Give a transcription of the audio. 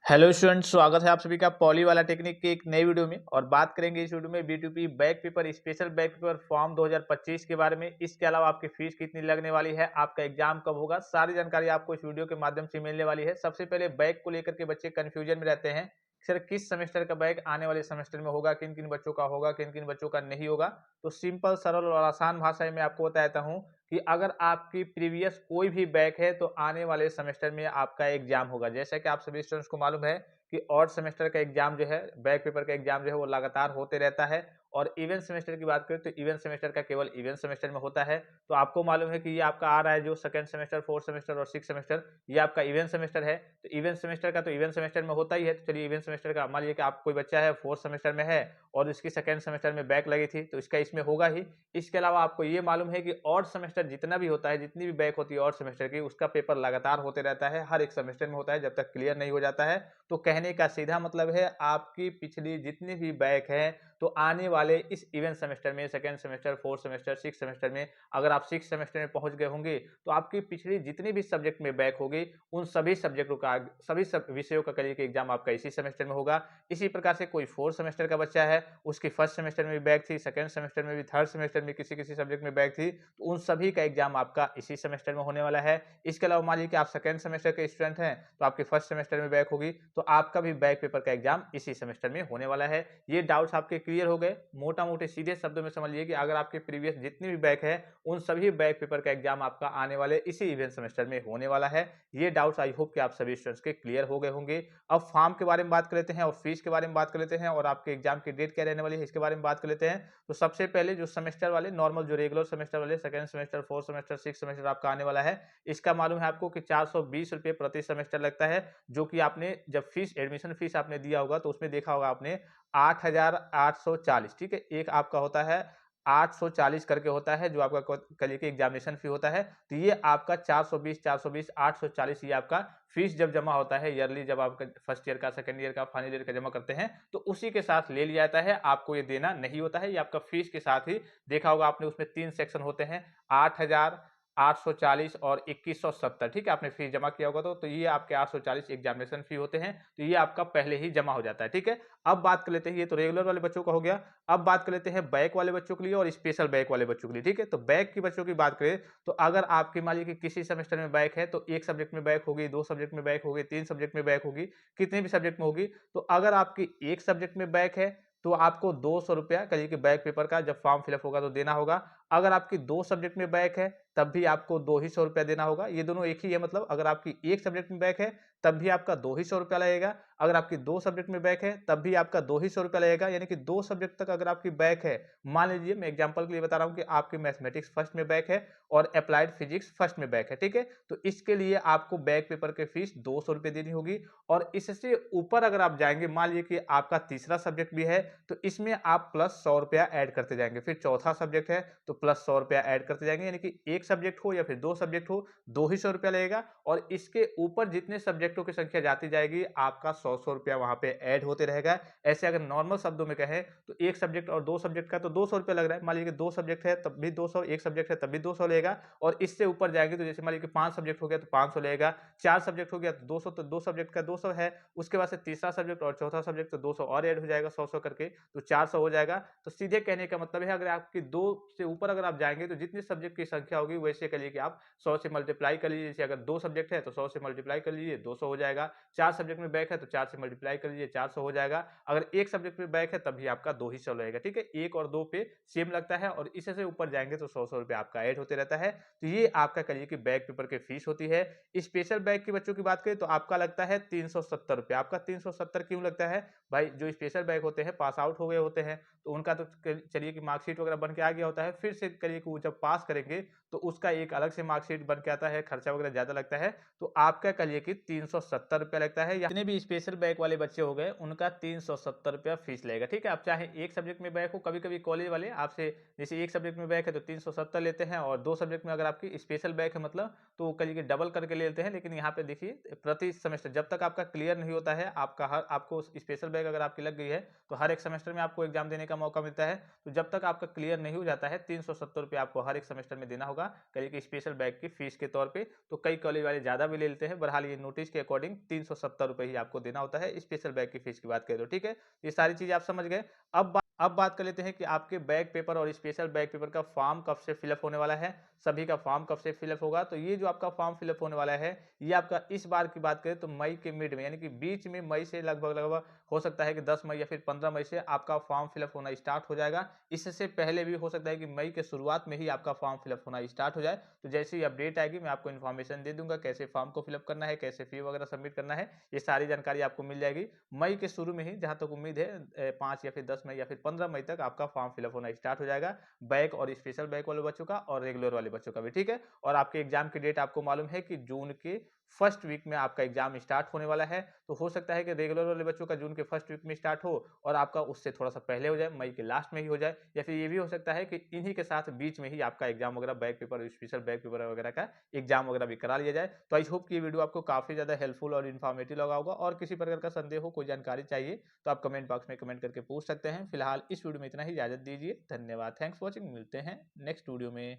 Hello students, स्वागत है आप सभी का पॉली वाला टेक्निक के एक नई वीडियो में। और बात करेंगे इस वीडियो में B2P back paper special back paper form 2025 के बारे में। इसके अलावा आपकी फीस कितनी लगने वाली है, आपका एग्जाम कब होगा, सारी जानकारी आपको इस वीडियो के माध्यम से मिलने वाली है। सबसे पहले बैक को लेकर के बच्चे कंफ्यूजन में रहते हैं, सर किस सेमेस्टर का बैक आने वाले सेमेस्टर में होगा, किन किन बच्चों का होगा, किन किन बच्चों का नहीं होगा। तो सिंपल सरल और आसान भाषा में आपको बताता हूँ कि अगर आपकी प्रीवियस कोई भी बैक है तो आने वाले सेमेस्टर में आपका एग्जाम होगा। जैसा कि आप सभी स्टूडेंट्स को मालूम है कि ऑड सेमेस्टर का एग्जाम जो है, बैक पेपर का एग्जाम जो है वो लगातार होते रहता है। और इवेंट सेमेस्टर की बात करें तो इवेंट सेमेस्टर का केवल इवेंट सेमेस्टर में होता है। तो आपको मालूम है कि ये आपका आ रहा है जो सेकंड सेमेस्टर, फोर्थ सेमेस्टर और सिक्स सेमेस्टर, ये आपका इवेंट सेमेस्टर है। तो इवेंट सेमेस्टर का तो इवेंट सेमेस्टर में होता ही है। तो चलिए इवेंट सेमेस्टर का मान लीजिए कि आप कोई बच्चा है फोर्थ सेमेस्टर में है और इसकी सेकंड सेमेस्टर में बैक लगी थी तो इसका इसमें होगा ही। इसके अलावा आपको ये मालूम है कि ऑड सेमेस्टर जितना भी होता है, जितनी भी बैक होती है ऑड सेमेस्टर की, उसका पेपर लगातार होते रहता है, हर एक सेमेस्टर में होता है जब तक क्लियर नहीं हो जाता है। तो कहने का सीधा मतलब है आपकी पिछली जितनी भी बैक है तो आने वाले इस इवेंट सेमेस्टर में, second semester, fourth semester, six semester में, अगर आप सिक्स सेमेस्टर में पहुंच गए होंगे तो आपकी पिछली जितनी भी सब्जेक्ट में बैक होगी उन सभी सब्जेक्टों का, सभी विषयों का करिए कि एग्जाम आपका इसी सेमेस्टर में होगा। इसी प्रकार से कोई फोर्थ सेमेस्टर का बच्चा है, उसकी फर्स्ट सेमेस्टर में भी बैक थी, सेकंड सेमेस्टर में भी, थर्ड सेमेस्टर में किसी किसी सब्जेक्ट में बैक थी, तो उन सभी का एग्जाम आपका इसी सेमेस्टर में होने वाला है। इसके अलावा मान लीजिए कि आप सेकंड सेमेस्टर के स्टूडेंट हैं तो आपकी फर्स्ट सेमेस्टर में बैक होगी, तो आपका भी बैक पेपर का एग्जाम इसी सेमेस्टर में होने वाला है। ये डाउट्स आपके क्लियर हो गए। मोटा मोटे सीधे शब्दों में समझ लीजिए कि अगर आपके प्रीवियस जितनी भी बैक है उन सभी बैक पेपर का एग्जाम आपका आने वाले इसी इवेंट सेमेस्टर में होने वाला है। ये डाउट्स आई होप कि आप सभी स्टूडेंट्स के क्लियर हो गए होंगे। अब फॉर्म के बारे में बात कर लेते हैं और फीस के बारे में बात कर लेते हैं और आपके एग्जाम की डेट क्या रहने वाली है इसके बारे में बात कर लेते हैं। तो सबसे पहले जो सेमेस्टर वाले नॉर्मल, जो रेगुलर सेमेस्टर वाले, second semester, fourth semester, six semester आपका आने वाला है, इसका मालूम है आपको कि 420 रुपए प्रति सेमेस्टर लगता है। जो कि आपने जब फीस, एडमिशन फीस आपने दिया होगा तो उसमें देखा होगा आपने 8,840, ठीक है। एक आपका होता है 840 करके होता है जो आपका करिए कि एग्जामिनेशन फी होता है। तो ये आपका 420 420 840 ये आपका फीस जब जमा होता है ईयरली, जब आपका फर्स्ट ईयर का, सेकंड ईयर का, फाइनल ईयर का जमा करते हैं तो उसी के साथ ले लिया जाता है। आपको ये देना नहीं होता है, ये आपका फीस के साथ ही। देखा होगा आपने उसमें 3 सेक्शन होते हैं, 8,840 और 2170, ठीक है। आपने फीस जमा किया होगा तो ये आपके 840 एग्जामिनेशन फी होते हैं। तो ये आपका पहले ही जमा हो जाता है, ठीक है। अब बात कर लेते हैं, ये तो रेगुलर वाले बच्चों का हो गया। अब बात कर लेते हैं बैक वाले बच्चों के लिए और स्पेशल बैक वाले बच्चों के लिए, ठीक है। तो बैक की बच्चों की बात करें तो अगर आपकी मान लीजिए कि किसी सेमेस्टर में बैक है तो एक सब्जेक्ट में बैक होगी, दो सब्जेक्ट में बैक होगी, तीन सब्जेक्ट में बैक होगी, कितने भी सब्जेक्ट में होगी। तो अगर आपकी एक सब्जेक्ट में बैक है तो आपको 200 रुपया कहिए कि बैक पेपर का जब फॉर्म फिलअप होगा तो देना होगा। अगर आपकी दो सब्जेक्ट में बैक है तब भी आपको 2 ही 100 रुपया देना होगा। ये दोनों एक ही है, मतलब अगर आपकी एक सब्जेक्ट में बैक है तब भी आपका 2 ही 100 रुपया लगेगा। अगर आपकी दो सब्जेक्ट में बैक है तब भी आपका 2 ही 100 रुपया लगेगा। यानी कि दो सब्जेक्ट तक अगर आपकी बैक है, मान लीजिए मैं एग्जांपल के लिए बता रहा हूं कि आपकी मैथमेटिक्स फर्स्ट में बैक है और अप्लाइड फिजिक्स फर्स्ट में बैक है, ठीक है। तो इसके लिए आपको बैक पेपर के फीस 200 रुपये देनी होगी। और इससे ऊपर अगर आप जाएंगे, मान लीजिए कि आपका तीसरा सब्जेक्ट भी है तो इसमें आप प्लस 100 रुपया ऐड करते जाएंगे। फिर चौथा सब्जेक्ट है तो प्लस 100 रुपया ऐड करते जाएंगे। यानी कि एक सब्जेक्ट हो या फिर दो सब्जेक्ट हो, 2 ही 100 रुपया लगेगा। और इसके ऊपर जितने सब्जेक्टों की संख्या जाती जाएगी आपका 100 रुपया वहां पे ऐड होते रहेगा। ऐसे अगर नॉर्मल शब्दों में कहें तो एक सब्जेक्ट और दो सब्जेक्ट का तो 200 रुपया लग रहा है। मान लीजिए दो सब्जेक्ट है तब भी 200, एक सब्जेक्ट है तब भी 200 लेगा। और इससे ऊपर जाएंगे तो जैसे मान लीजिए 5 सब्जेक्ट हो गया तो 500 लेगा, 4 सब्जेक्ट हो गया तो 200, तो दो सब्जेक्ट का 200 है। उसके बाद से तीसरा सब्जेक्ट और चौथा सब्जेक्ट तो 200 और ऐड हो जाएगा 100 करके, तो 400 हो जाएगा। तो सीधे कहने का मतलब है अगर आपकी दो से ऊपर अगर आप जाएंगे तो जितने सब्जेक्ट की संख्या होगी वैसे करिए कि आप 100 से मल्टीप्लाई कर लीजिए। जैसे अगर दो सब्जेक्ट है तो 100 से मल्टीप्लाई कर लीजिए, 200 हो जाएगा। चार सब्जेक्ट में बैक है तो 4 से मल्टीप्लाई कर लीजिए, 400 हो जाएगा। अगर एक सब्जेक्ट में बैक है तब भी आपका 2 ही 100 रहेगा, ठीक है। एक और दो पे सेम लगता है और इससे ऊपर जाएंगे तो 100 रुपए आपका ऐड होते रहता है। तो ये आपका करिए कि बैक पेपर की फीस होती है। स्पेशल बैक के बच्चों की बात करें तो आपका लगता है 370 रुपए। आपका 370 क्यों लगता है भाई? जो स्पेशल बैक होते हैं पास आउट हो गए होते हैं तो उनका तो चलिए कि मार्कशीट वगैरह बन के आ गया होता है, फिर से करिए कि वो जब पास करेंगे तो उसका एक अलग से मार्कशीट बन के आता है, खर्चा वगैरह ज्यादा लगता है। तो आपका करिए कि 370 रुपया लगता है। जितने भी स्पेशल बैक वाले बच्चे हो गए उनका 370 रुपया फीस लगेगा, ठीक है। आप चाहे एक सब्जेक्ट में बैक हो, कभी कभी कॉलेज वाले आपसे जैसे एक सब्जेक्ट में बैक है तो 370 लेते हैं और दो सब्जेक्ट में अगर आपकी स्पेशल बैक है मतलब तो करिए कि डबल करके ले लेते हैं। लेकिन यहाँ पे देखिए प्रति सेमेस्टर जब तक आपका क्लियर नहीं होता है, आपका हर आपको स्पेशल बैक अगर आपकी लग गई है तो हर एक सेमेस्टर में आपको एग्जाम देने का मौका मिलता है। तो जब तक आपका क्लियर नहीं हो जाता है 370 रुपये आपको हर एक सेमेस्टर में देना होगा। होगा कहीं कि स्पेशल बैग की फीस के तौर पे। तो कई कॉलेज वाले ज़्यादा भी ले लेते हैं, बहरहाल ये नोटिस के अकॉर्डिंग 370 रुपए ही आपको देना होता है स्पेशल बैग की फीस की बात करें तो, ठीक है। ये सारी चीज़ें आप समझ गए। अब बात कर लेते हैं कि आपके बैग पेपर और स्पेशल बैग पेपर का फॉर्म कब से फिलअप होने वाला है, सभी का फॉर्म कब से फिलअप होगा। तो ये जो आपका फॉर्म फिलअप होने वाला है, ये आपका इस बार की बात करें तो मई के मिड में, यानी कि बीच में मई से लगभग हो सकता है कि 10 मई या फिर 15 मई से आपका फॉर्म फिलअप होना स्टार्ट हो जाएगा। इससे पहले भी हो सकता है कि मई के शुरुआत में ही आपका फॉर्म फिलअप होना स्टार्ट हो जाए। तो जैसे ही अपडेट आएगी मैं आपको इन्फॉर्मेशन दे दूंगा, कैसे फॉर्म को फिलअप करना है, कैसे फी वगैरह सबमिट करना है, ये सारी जानकारी आपको मिल जाएगी। मई के शुरू में ही जहां तक उम्मीद है 5 या फिर 10 मई या फिर 15 मई तक आपका फॉर्म फिलअप होना स्टार्ट हो जाएगा, बैक और स्पेशल बैक वाले बच्चों का और रेगुलर वाले बच्चों का भी, ठीक है। और आपके एग्जाम की डेट आपको मालूम है कि जून के फर्स्ट वीक में आपका एग्जाम स्टार्ट होने वाला है। तो हो सकता है कि रेगुलर वाले बच्चों का जून के फर्स्ट वीक में स्टार्ट हो और आपका उससे थोड़ा सा पहले हो जाए, मई के लास्ट में ही हो जाए, या फिर ये भी हो सकता है कि इन्हीं के साथ बीच में ही आपका एग्जाम वगैरह back paper special back paper वगैरह का एग्जाम वगैरह भी करा लिया जाए। तो आई होप कि ये वीडियो आपको काफी ज्यादा हेल्पफुल और इन्फॉर्मेटिव लगा होगा, और किसी प्रकार का संदेह हो, कोई जानकारी चाहिए तो आप कमेंट बॉक्स में कमेंट करके पूछ सकते हैं। फिलहाल इस वीडियो में इतना ही, इजाजत दीजिए, धन्यवाद, थैंक्स फॉर वॉचिंग, मिलते हैं नेक्स्ट वीडियो में।